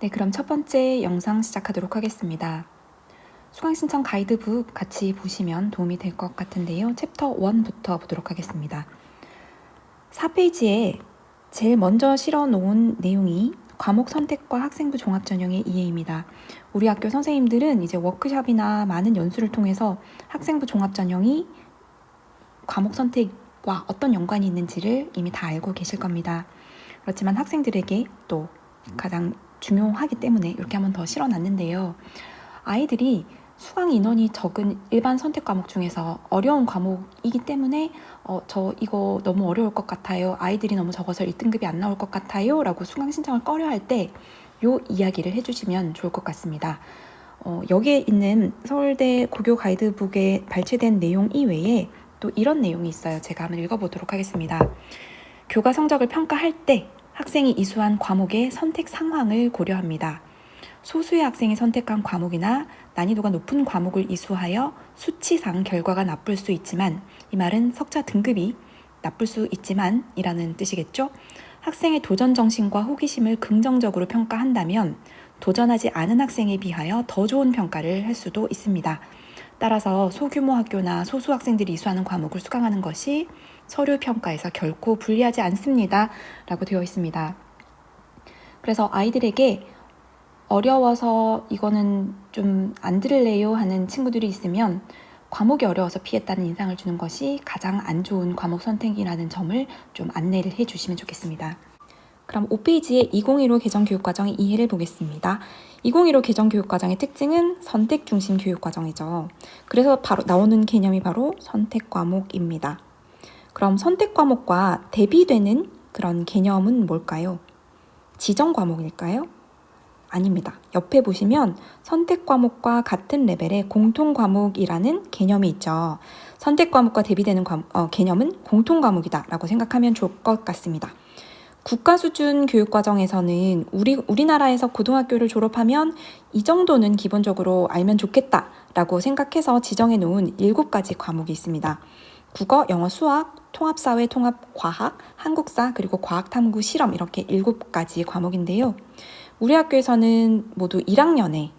네, 그럼 첫 번째 영상 시작하도록 하겠습니다. 수강신청 가이드북 같이 보시면 도움이 될 것 같은데요. 챕터 1부터 보도록 하겠습니다. 4페이지에 제일 먼저 실어 놓은 내용이 과목 선택과 학생부 종합전형의 이해입니다. 우리 학교 선생님들은 이제 워크숍이나 많은 연수를 통해서 학생부 종합전형이 과목 선택과 어떤 연관이 있는지를 이미 다 알고 계실 겁니다. 그렇지만 학생들에게 또 가장 중요하기 때문에 이렇게 한번 더 실어놨는데요. 아이들이 수강 인원이 적은 일반 선택 과목 중에서 어려운 과목이기 때문에 저 이거 너무 어려울 것 같아요. 아이들이 너무 적어서 1등급이 안 나올 것 같아요. 라고 수강 신청을 꺼려할 때 요 이야기를 해주시면 좋을 것 같습니다. 여기에 있는 서울대 고교 가이드북에 발췌된 내용 이외에 또 이런 내용이 있어요. 제가 한번 읽어보도록 하겠습니다. 교과 성적을 평가할 때 학생이 이수한 과목의 선택 상황을 고려합니다. 소수의 학생이 선택한 과목이나 난이도가 높은 과목을 이수하여 수치상 결과가 나쁠 수 있지만, 이 말은 석자 등급이 나쁠 수 있지만 이라는 뜻이겠죠. 학생의 도전 정신과 호기심을 긍정적으로 평가한다면 도전하지 않은 학생에 비하여 더 좋은 평가를 할 수도 있습니다. 따라서 소규모 학교나 소수 학생들이 이수하는 과목을 수강하는 것이 서류 평가에서 결코 불리하지 않습니다. 라고 되어 있습니다. 그래서 아이들에게 어려워서 이거는 좀 안 들을래요 하는 친구들이 있으면 과목이 어려워서 피했다는 인상을 주는 것이 가장 안 좋은 과목 선택이라는 점을 좀 안내를 해주시면 좋겠습니다. 그럼 5페이지에 2015 개정교육과정의 이해를 보겠습니다. 2015 개정교육과정의 특징은 선택 중심 교육과정이죠. 그래서 바로 나오는 개념이 바로 선택 과목입니다. 그럼 선택 과목과 대비되는 그런 개념은 뭘까요? 지정 과목일까요? 아닙니다. 옆에 보시면 선택 과목과 같은 레벨의 공통 과목이라는 개념이 있죠. 선택 과목과 대비되는 개념은 공통 과목이다 라고 생각하면 좋을 것 같습니다. 국가 수준 교육과정에서는 우리나라에서 고등학교를 졸업하면 이 정도는 기본적으로 알면 좋겠다 라고 생각해서 지정해 놓은 7가지 과목이 있습니다. 국어, 영어, 수학, 통합사회, 통합과학, 한국사, 그리고 과학탐구, 실험 이렇게 7가지 과목인데요. 우리 학교에서는 모두 1학년에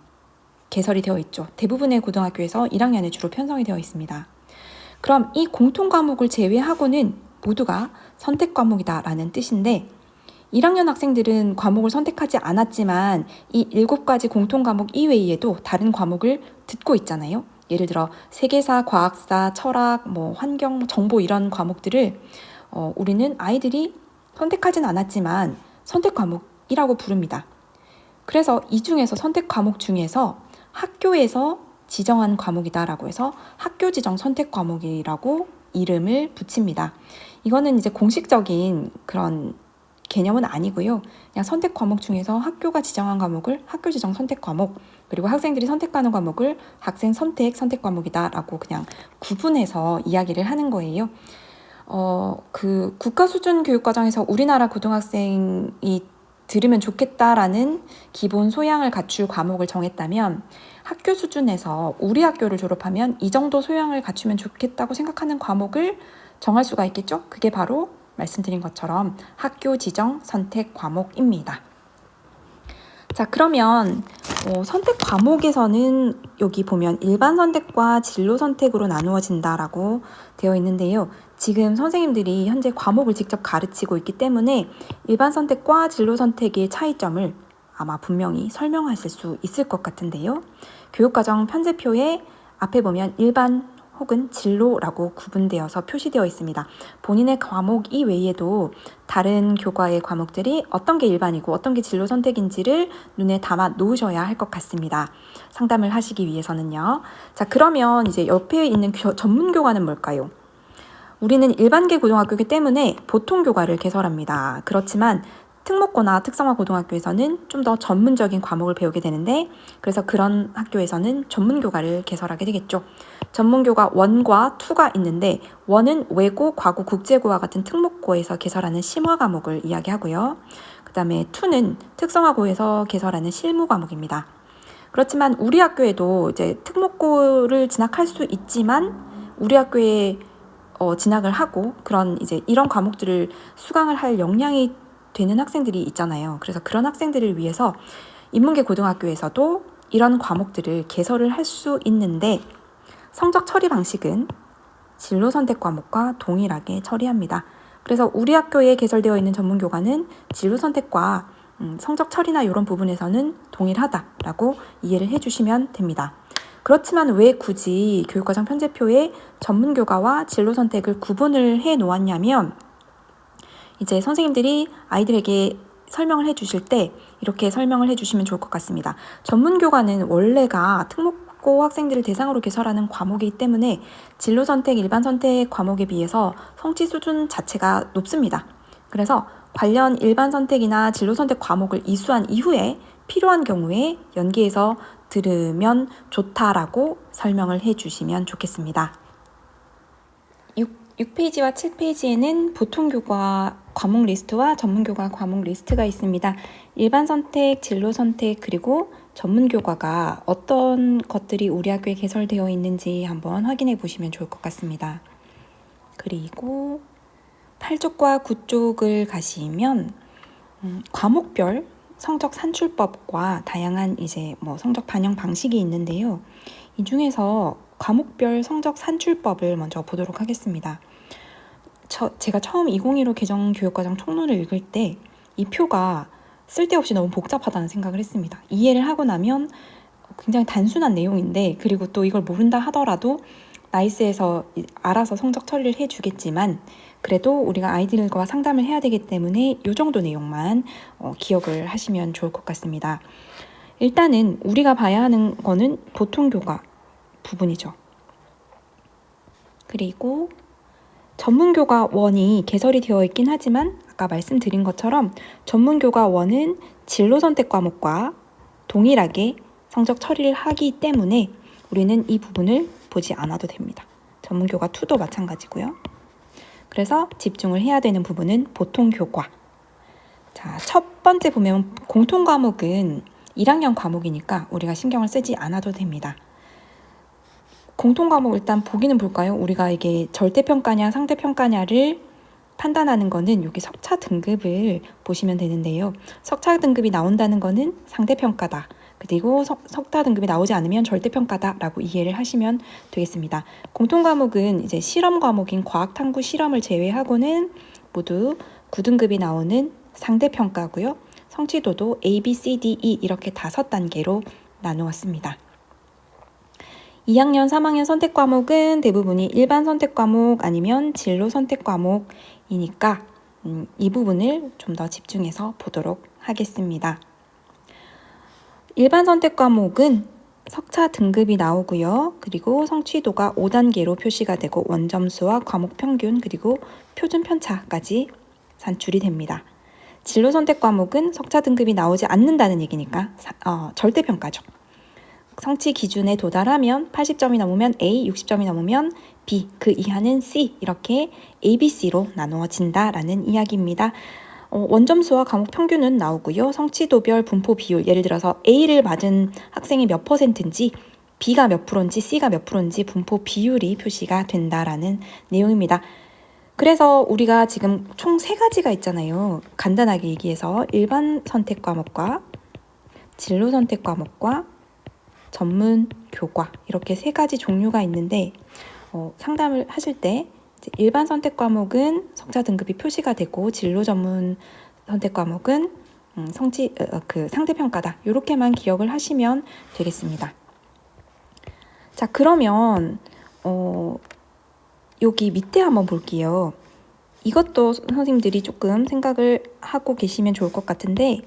개설이 되어 있죠. 대부분의 고등학교에서 1학년에 주로 편성이 되어 있습니다. 그럼 이 공통 과목을 제외하고는 모두가 선택 과목이다라는 뜻인데, 1학년 학생들은 과목을 선택하지 않았지만 이 7가지 공통 과목 이외에도 다른 과목을 듣고 있잖아요. 예를 들어 세계사, 과학사, 철학, 환경, 정보 이런 과목들을 우리는 아이들이 선택하진 않았지만 선택 과목이라고 부릅니다. 그래서 이 중에서 선택 과목 중에서 학교에서 지정한 과목이다라고 해서 학교 지정 선택 과목이라고 이름을 붙입니다. 이거는 이제 공식적인 그런 개념은 아니고요. 그냥 선택 과목 중에서 학교가 지정한 과목을 학교 지정 선택 과목, 그리고 학생들이 선택하는 과목을 학생 선택 과목이다라고 그냥 구분해서 이야기를 하는 거예요. 그 국가 수준 교육과정에서 우리나라 고등학생이 들으면 좋겠다라는 기본 소양을 갖출 과목을 정했다면, 학교 수준에서 우리 학교를 졸업하면 이 정도 소양을 갖추면 좋겠다고 생각하는 과목을 정할 수가 있겠죠? 그게 바로 말씀드린 것처럼 학교 지정 선택 과목입니다. 자, 그러면 선택 과목에서는 여기 보면 일반 선택과 진로 선택으로 나누어진다라고 되어 있는데요. 지금 선생님들이 현재 과목을 직접 가르치고 있기 때문에 일반 선택과 진로 선택의 차이점을 아마 분명히 설명하실 수 있을 것 같은데요. 교육과정 편제표에 앞에 보면 일반 혹은 진로라고 구분되어서 표시되어 있습니다. 본인의 과목 이외에도 다른 교과의 과목들이 어떤 게 일반이고 어떤 게 진로 선택인지를 눈에 담아 놓으셔야 할 것 같습니다. 상담을 하시기 위해서는요. 자, 그러면 이제 옆에 있는 전문 교과는 뭘까요? 우리는 일반계 고등학교이기 때문에 보통 교과를 개설합니다. 그렇지만 특목고나 특성화 고등학교에서는 좀 더 전문적인 과목을 배우게 되는데, 그래서 그런 학교에서는 전문교과를 개설하게 되겠죠. 전문교과 1과 2가 있는데, 1은 외고, 과고, 국제고와 같은 특목고에서 개설하는 심화 과목을 이야기하고요. 그 다음에 2는 특성화고에서 개설하는 실무 과목입니다. 그렇지만 우리 학교에도 이제 특목고를 진학할 수 있지만 우리 학교에 진학을 하고 그런 이제 이런 과목들을 수강을 할 역량이 되는 학생들이 있잖아요. 그래서 그런 학생들을 위해서 인문계 고등학교에서도 이런 과목들을 개설을 할 수 있는데 성적 처리 방식은 진로 선택 과목과 동일하게 처리합니다. 그래서 우리 학교에 개설되어 있는 전문교과는 진로 선택과 성적 처리나 이런 부분에서는 동일하다라고 이해를 해주시면 됩니다. 그렇지만 왜 굳이 교육과정 편제표에 전문교과와 진로 선택을 구분을 해 놓았냐면 이제 선생님들이 아이들에게 설명을 해주실 때 이렇게 설명을 해주시면 좋을 것 같습니다. 전문교과는 원래가 특목고 학생들을 대상으로 개설하는 과목이기 때문에 진로 선택, 일반 선택 과목에 비해서 성취 수준 자체가 높습니다. 그래서 관련 일반 선택이나 진로 선택 과목을 이수한 이후에 필요한 경우에 연계해서 들으면 좋다라고 설명을 해주시면 좋겠습니다. 6페이지와 7페이지에는 보통교과 과목 리스트와 전문교과 과목 리스트가 있습니다. 일반 선택, 진로 선택, 그리고 전문교과가 어떤 것들이 우리 학교에 개설되어 있는지 한번 확인해 보시면 좋을 것 같습니다. 그리고 8쪽과 9쪽을 가시면 과목별 성적 산출법과 다양한 이제 성적 반영 방식이 있는데요. 이 중에서 과목별 성적 산출법을 먼저 보도록 하겠습니다. 제가 처음 2015 개정 교육과정 총론을 읽을 때 이 표가 쓸데없이 너무 복잡하다는 생각을 했습니다. 이해를 하고 나면 굉장히 단순한 내용인데, 그리고 또 이걸 모른다 하더라도 나이스에서 알아서 성적 처리를 해주겠지만 그래도 우리가 아이들과 상담을 해야 되기 때문에 이 정도 내용만 기억을 하시면 좋을 것 같습니다. 일단은 우리가 봐야 하는 거는 보통교과 부분이죠. 그리고 전문교과 1이 개설이 되어 있긴 하지만 아까 말씀드린 것처럼 전문교과 1은 진로 선택 과목과 동일하게 성적 처리를 하기 때문에 우리는 이 부분을 보지 않아도 됩니다. 전문교과 2도 마찬가지고요. 그래서 집중을 해야 되는 부분은 보통교과. 자, 첫 번째 보면 공통과목은 1학년 과목이니까 우리가 신경을 쓰지 않아도 됩니다. 공통과목 일단 보기는 볼까요? 우리가 이게 절대평가냐 상대평가냐를 판단하는 거는 여기 석차 등급을 보시면 되는데요. 석차 등급이 나온다는 거는 상대평가다. 그리고 석차 등급이 나오지 않으면 절대평가다라고 이해를 하시면 되겠습니다. 공통과목은 이제 실험 과목인 과학탐구 실험을 제외하고는 모두 9등급이 나오는 상대평가고요. 성취도도 A, B, C, D, E 이렇게 5단계로 나누었습니다. 2학년, 3학년 선택 과목은 대부분이 일반 선택 과목 아니면 진로 선택 과목이니까 이 부분을 좀 더 집중해서 보도록 하겠습니다. 일반 선택 과목은 석차 등급이 나오고요. 그리고 성취도가 5단계로 표시가 되고 원점수와 과목 평균 그리고 표준 편차까지 산출이 됩니다. 진로 선택 과목은 석차 등급이 나오지 않는다는 얘기니까 절대평가죠. 성취 기준에 도달하면 80점이 넘으면 A, 60점이 넘으면 B, 그 이하는 C 이렇게 A, B, C로 나누어진다라는 이야기입니다. 원점수와 과목 평균은 나오고요. 성취도별 분포 비율, 예를 들어서 A를 맞은 학생이 몇 %인지 B가 몇 %인지 C가 몇 %인지 분포 비율이 표시가 된다라는 내용입니다. 그래서 우리가 지금 총 3가지가 있잖아요. 간단하게 얘기해서 일반 선택 과목과 진로 선택 과목과 전문 교과 이렇게 3가지 종류가 있는데 상담을 하실 때 일반 선택 과목은 석차 등급이 표시가 되고 진로 전문 선택 과목은 상대평가다 이렇게만 기억을 하시면 되겠습니다. 자, 그러면 여기 밑에 한번 볼게요. 이것도 선생님들이 조금 생각을 하고 계시면 좋을 것 같은데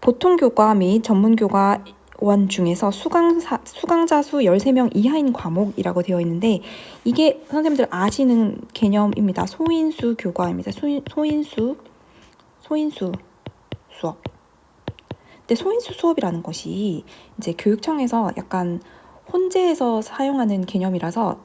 보통교과 및 전문교과 1 중에서 수강자 수 13명 이하인 과목이라고 되어 있는데 이게 선생님들 아시는 개념입니다. 소인수 교과입니다. 소인수 수업. 근데 소인수 수업이라는 것이 이제 교육청에서 약간 혼재해서 사용하는 개념이라서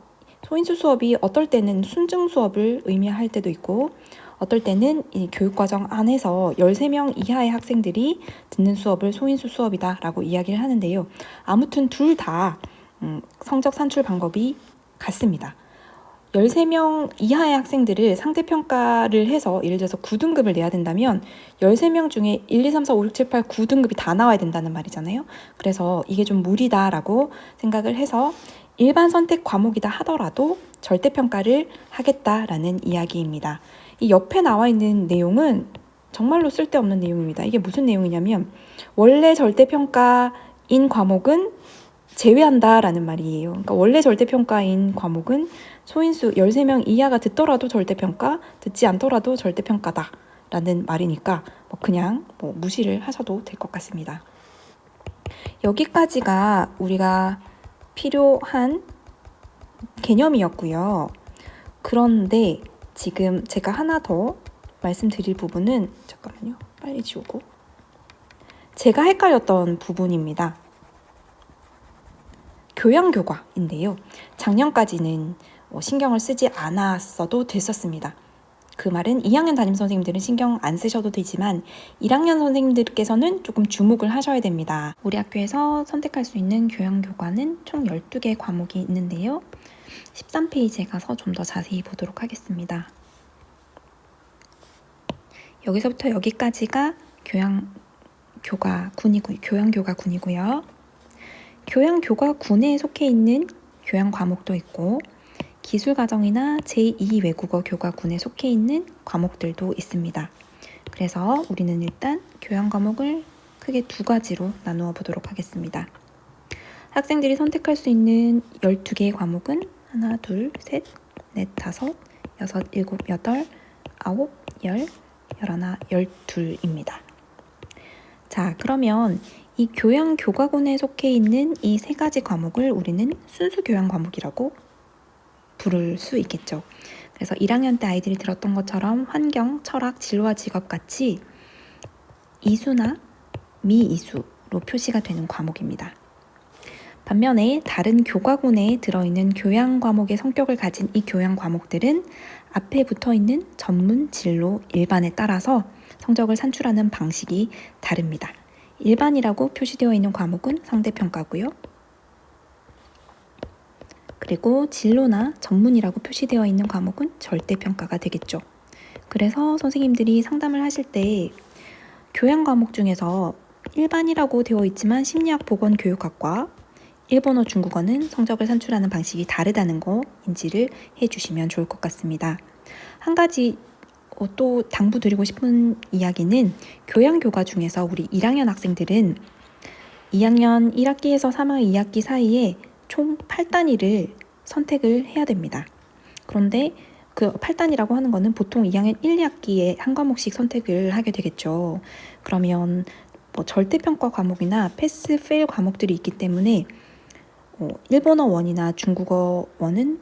소인수 수업이 어떨 때는 순증 수업을 의미할 때도 있고 어떨 때는 이 교육과정 안에서 13명 이하의 학생들이 듣는 수업을 소인수 수업이다라고 이야기를 하는데요. 아무튼 둘 다 성적 산출 방법이 같습니다. 13명 이하의 학생들을 상대평가를 해서 예를 들어서 9등급을 내야 된다면 13명 중에 1, 2, 3, 4, 5, 6, 7, 8, 9등급이 다 나와야 된다는 말이잖아요. 그래서 이게 좀 무리다라고 생각을 해서 일반 선택 과목이다 하더라도 절대평가를 하겠다라는 이야기입니다. 이 옆에 나와 있는 내용은 정말로 쓸데없는 내용입니다. 이게 무슨 내용이냐면 원래 절대평가인 과목은 제외한다라는 말이에요. 그러니까 원래 절대평가인 과목은 소인수 13명 이하가 듣더라도 절대평가, 듣지 않더라도 절대평가다 라는 말이니까 그냥 무시를 하셔도 될 것 같습니다. 여기까지가 우리가 필요한 개념이었고요. 그런데 지금 제가 하나 더 말씀드릴 부분은 잠깐만요. 빨리 지우고 제가 헷갈렸던 부분입니다. 교양교과인데요. 작년까지는 신경을 쓰지 않았어도 됐었습니다. 그 말은 2학년 담임 선생님들은 신경 안 쓰셔도 되지만 1학년 선생님들께서는 조금 주목을 하셔야 됩니다. 우리 학교에서 선택할 수 있는 교양교과는 총 12개 과목이 있는데요. 13페이지에 가서 좀 더 자세히 보도록 하겠습니다. 여기서부터 여기까지가 교양교과군이고요. 교양교과군에 속해 있는 교양 과목도 있고 기술과정이나 제2 외국어 교과군에 속해 있는 과목들도 있습니다. 그래서 우리는 일단 교양 과목을 크게 두 가지로 나누어 보도록 하겠습니다. 학생들이 선택할 수 있는 12개의 과목은 하나, 둘, 셋, 넷, 다섯, 여섯, 일곱, 여덟, 아홉, 열, 열하나, 12입니다. 자, 그러면 이 교양 교과군에 속해 있는 이 세 가지 과목을 우리는 순수 교양 과목이라고 부를 수 있겠죠. 그래서 1학년 때 아이들이 들었던 것처럼 환경, 철학, 진로와 직업 같이 이수나 미이수로 표시가 되는 과목입니다. 반면에 다른 교과군에 들어있는 교양 과목의 성격을 가진 이 교양 과목들은 앞에 붙어 있는 전문, 진로, 일반에 따라서 성적을 산출하는 방식이 다릅니다. 일반이라고 표시되어 있는 과목은 상대평가고요. 그리고 진로나 전문이라고 표시되어 있는 과목은 절대평가가 되겠죠. 그래서 선생님들이 상담을 하실 때 교양 과목 중에서 일반이라고 되어 있지만 심리학 보건교육학과 일본어, 중국어는 성적을 산출하는 방식이 다르다는 거 인지를 해주시면 좋을 것 같습니다. 한 가지 또 당부드리고 싶은 이야기는 교양교과 중에서 우리 1학년 학생들은 2학년 1학기에서 3학년 2학기 사이에 총 8단위를 선택을 해야 됩니다. 그런데 그 8단이라고 하는 거는 보통 2학년 1, 2학기에 한 과목씩 선택을 하게 되겠죠. 그러면 절대평가 과목이나 패스, 페일 과목들이 있기 때문에 일본어 원이나 중국어 원은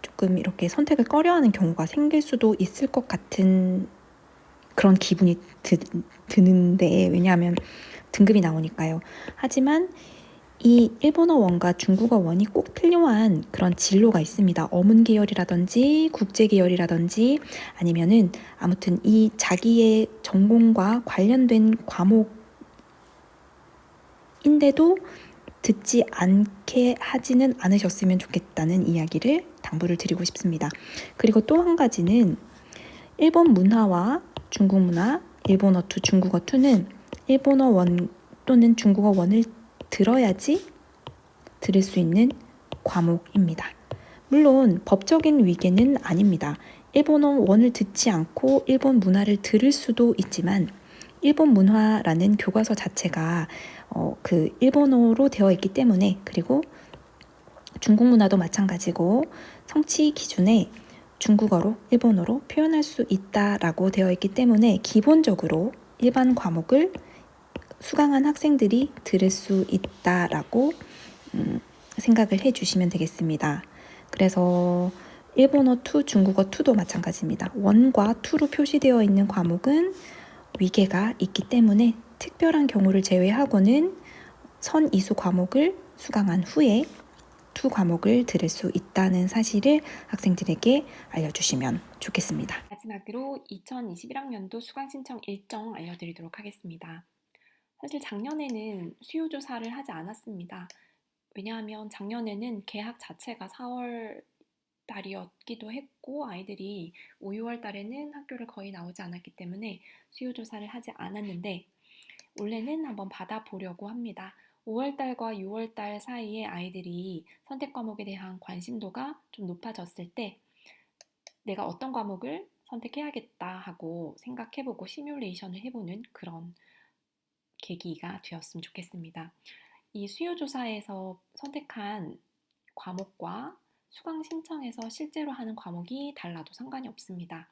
조금 이렇게 선택을 꺼려하는 경우가 생길 수도 있을 것 같은 그런 기분이 드는데 왜냐하면 등급이 나오니까요. 하지만 이 일본어 원과 중국어 원이 꼭 필요한 그런 진로가 있습니다. 어문 계열이라든지 국제 계열이라든지 아니면은 아무튼 이 자기의 전공과 관련된 과목인데도 듣지 않게 하지는 않으셨으면 좋겠다는 이야기를 당부를 드리고 싶습니다. 그리고 또 한 가지는 일본 문화와 중국 문화, 일본어 2, 중국어 2는 일본어 원 또는 중국어 원을 들어야지 들을 수 있는 과목입니다. 물론 법적인 위계는 아닙니다. 일본어 원을 듣지 않고 일본 문화를 들을 수도 있지만 일본 문화라는 교과서 자체가 그 일본어로 되어 있기 때문에 그리고 중국 문화도 마찬가지고 성취 기준에 중국어로 일본어로 표현할 수 있다라고 되어 있기 때문에 기본적으로 일반 과목을 수강한 학생들이 들을 수 있다라고 생각을 해주시면 되겠습니다. 그래서 일본어 2, 중국어 2도 마찬가지입니다. 1과 2로 표시되어 있는 과목은 위계가 있기 때문에 특별한 경우를 제외하고는 선이수 과목을 수강한 후에 2 과목을 들을 수 있다는 사실을 학생들에게 알려주시면 좋겠습니다. 마지막으로 2021학년도 수강 신청 일정 알려드리도록 하겠습니다. 사실 작년에는 수요 조사를 하지 않았습니다. 왜냐하면 작년에는 개학 자체가 4월 달이었기도 했고 아이들이 5, 6월 달에는 학교를 거의 나오지 않았기 때문에 수요조사를 하지 않았는데 올해는 한번 받아보려고 합니다. 5월 달과 6월 달 사이에 아이들이 선택 과목에 대한 관심도가 좀 높아졌을 때 내가 어떤 과목을 선택해야겠다 하고 생각해보고 시뮬레이션을 해보는 그런 계기가 되었으면 좋겠습니다. 이 수요조사에서 선택한 과목과 수강 신청에서 실제로 하는 과목이 달라도 상관이 없습니다.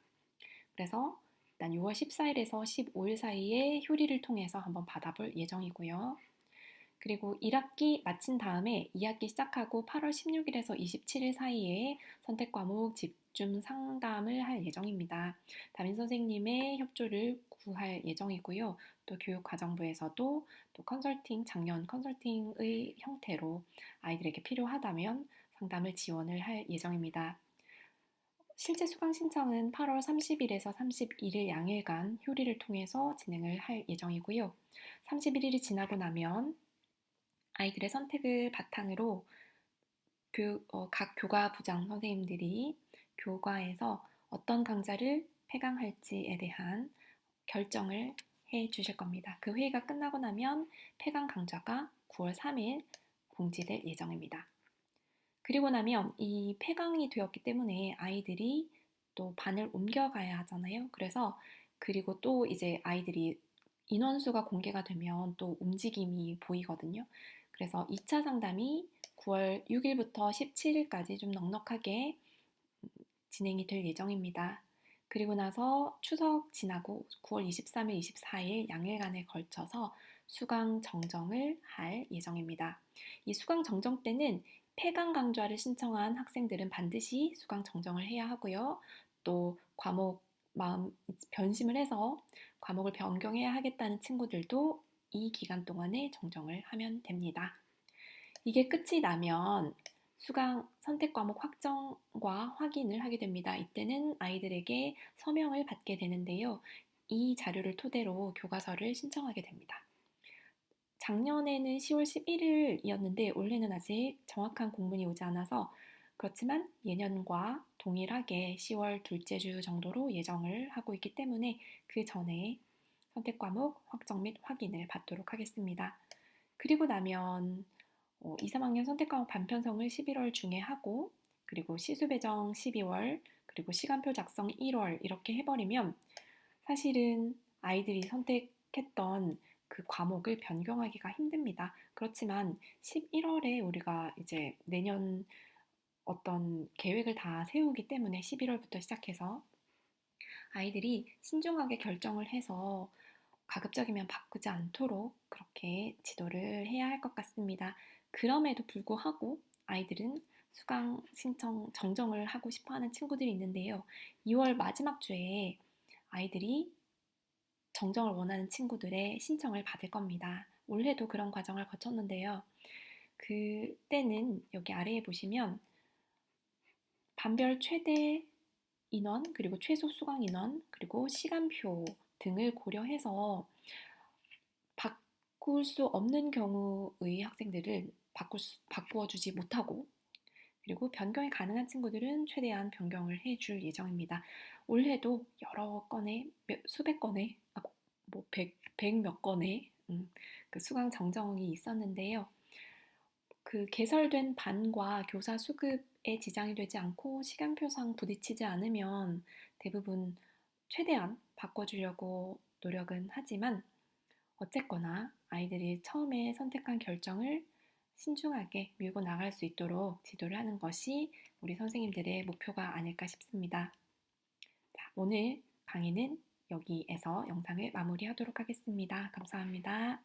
그래서 일단 6월 14일에서 15일 사이에 효리를 통해서 한번 받아볼 예정이고요. 그리고 1학기 마친 다음에 2학기 시작하고 8월 16일에서 27일 사이에 선택 과목 집중 상담을 할 예정입니다. 담임 선생님의 협조를 구할 예정이고요. 또 교육과정부에서도 또 작년 컨설팅의 형태로 아이들에게 필요하다면 상담을 지원을 할 예정입니다. 실제 수강 신청은 8월 30일에서 31일 양일간 효리를 통해서 진행을 할 예정이고요. 31일이 지나고 나면 아이들의 선택을 바탕으로 각 교과 부장 선생님들이 교과에서 어떤 강좌를 폐강할지에 대한 결정을 해 주실 겁니다. 그 회의가 끝나고 나면 폐강 강좌가 9월 3일 공지될 예정입니다. 그리고 나면 이 폐강이 되었기 때문에 아이들이 또 반을 옮겨가야 하잖아요. 그리고 또 이제 아이들이 인원수가 공개가 되면 또 움직임이 보이거든요. 그래서 2차 상담이 9월 6일부터 17일까지 좀 넉넉하게 진행이 될 예정입니다. 그리고 나서 추석 지나고 9월 23일, 24일 양일간에 걸쳐서 수강 정정을 할 예정입니다. 이 수강 정정 때는 폐강 강좌를 신청한 학생들은 반드시 수강 정정을 해야 하고요. 또 과목 마음 변심을 해서 과목을 변경해야 하겠다는 친구들도 이 기간 동안에 정정을 하면 됩니다. 이게 끝이 나면 수강 선택 과목 확정과 확인을 하게 됩니다. 이때는 아이들에게 서명을 받게 되는데요. 이 자료를 토대로 교과서를 신청하게 됩니다. 작년에는 10월 11일이었는데 올해는 아직 정확한 공문이 오지 않아서 그렇지만 예년과 동일하게 10월 둘째 주 정도로 예정을 하고 있기 때문에 그 전에 선택 과목 확정 및 확인을 받도록 하겠습니다. 그리고 나면 2, 3학년 선택 과목 반편성을 11월 중에 하고 그리고 시수 배정 12월 그리고 시간표 작성 1월 이렇게 해버리면 사실은 아이들이 선택했던 그 과목을 변경하기가 힘듭니다. 그렇지만 11월에 우리가 이제 내년 어떤 계획을 다 세우기 때문에 11월부터 시작해서 아이들이 신중하게 결정을 해서 가급적이면 바꾸지 않도록 그렇게 지도를 해야 할 것 같습니다. 그럼에도 불구하고 아이들은 수강 신청 정정을 하고 싶어 하는 친구들이 있는데요. 2월 마지막 주에 아이들이 정정을 원하는 친구들의 신청을 받을 겁니다. 올해도 그런 과정을 거쳤는데요. 그때는 여기 아래에 보시면 반별 최대 인원, 그리고 최소 수강 인원, 그리고 시간표 등을 고려해서 바꿀 수 없는 경우의 학생들을 바꾸어 주지 못하고 그리고 변경이 가능한 친구들은 최대한 변경을 해줄 예정입니다. 올해도 여러 건의 수백 건의 백 몇 건의 그 수강 정정이 있었는데요. 그 개설된 반과 교사 수급에 지장이 되지 않고 시간표상 부딪히지 않으면 대부분 최대한 바꿔주려고 노력은 하지만 어쨌거나 아이들이 처음에 선택한 결정을 신중하게 밀고 나갈 수 있도록 지도를 하는 것이 우리 선생님들의 목표가 아닐까 싶습니다. 자, 오늘 강의는 여기에서 영상을 마무리하도록 하겠습니다. 감사합니다.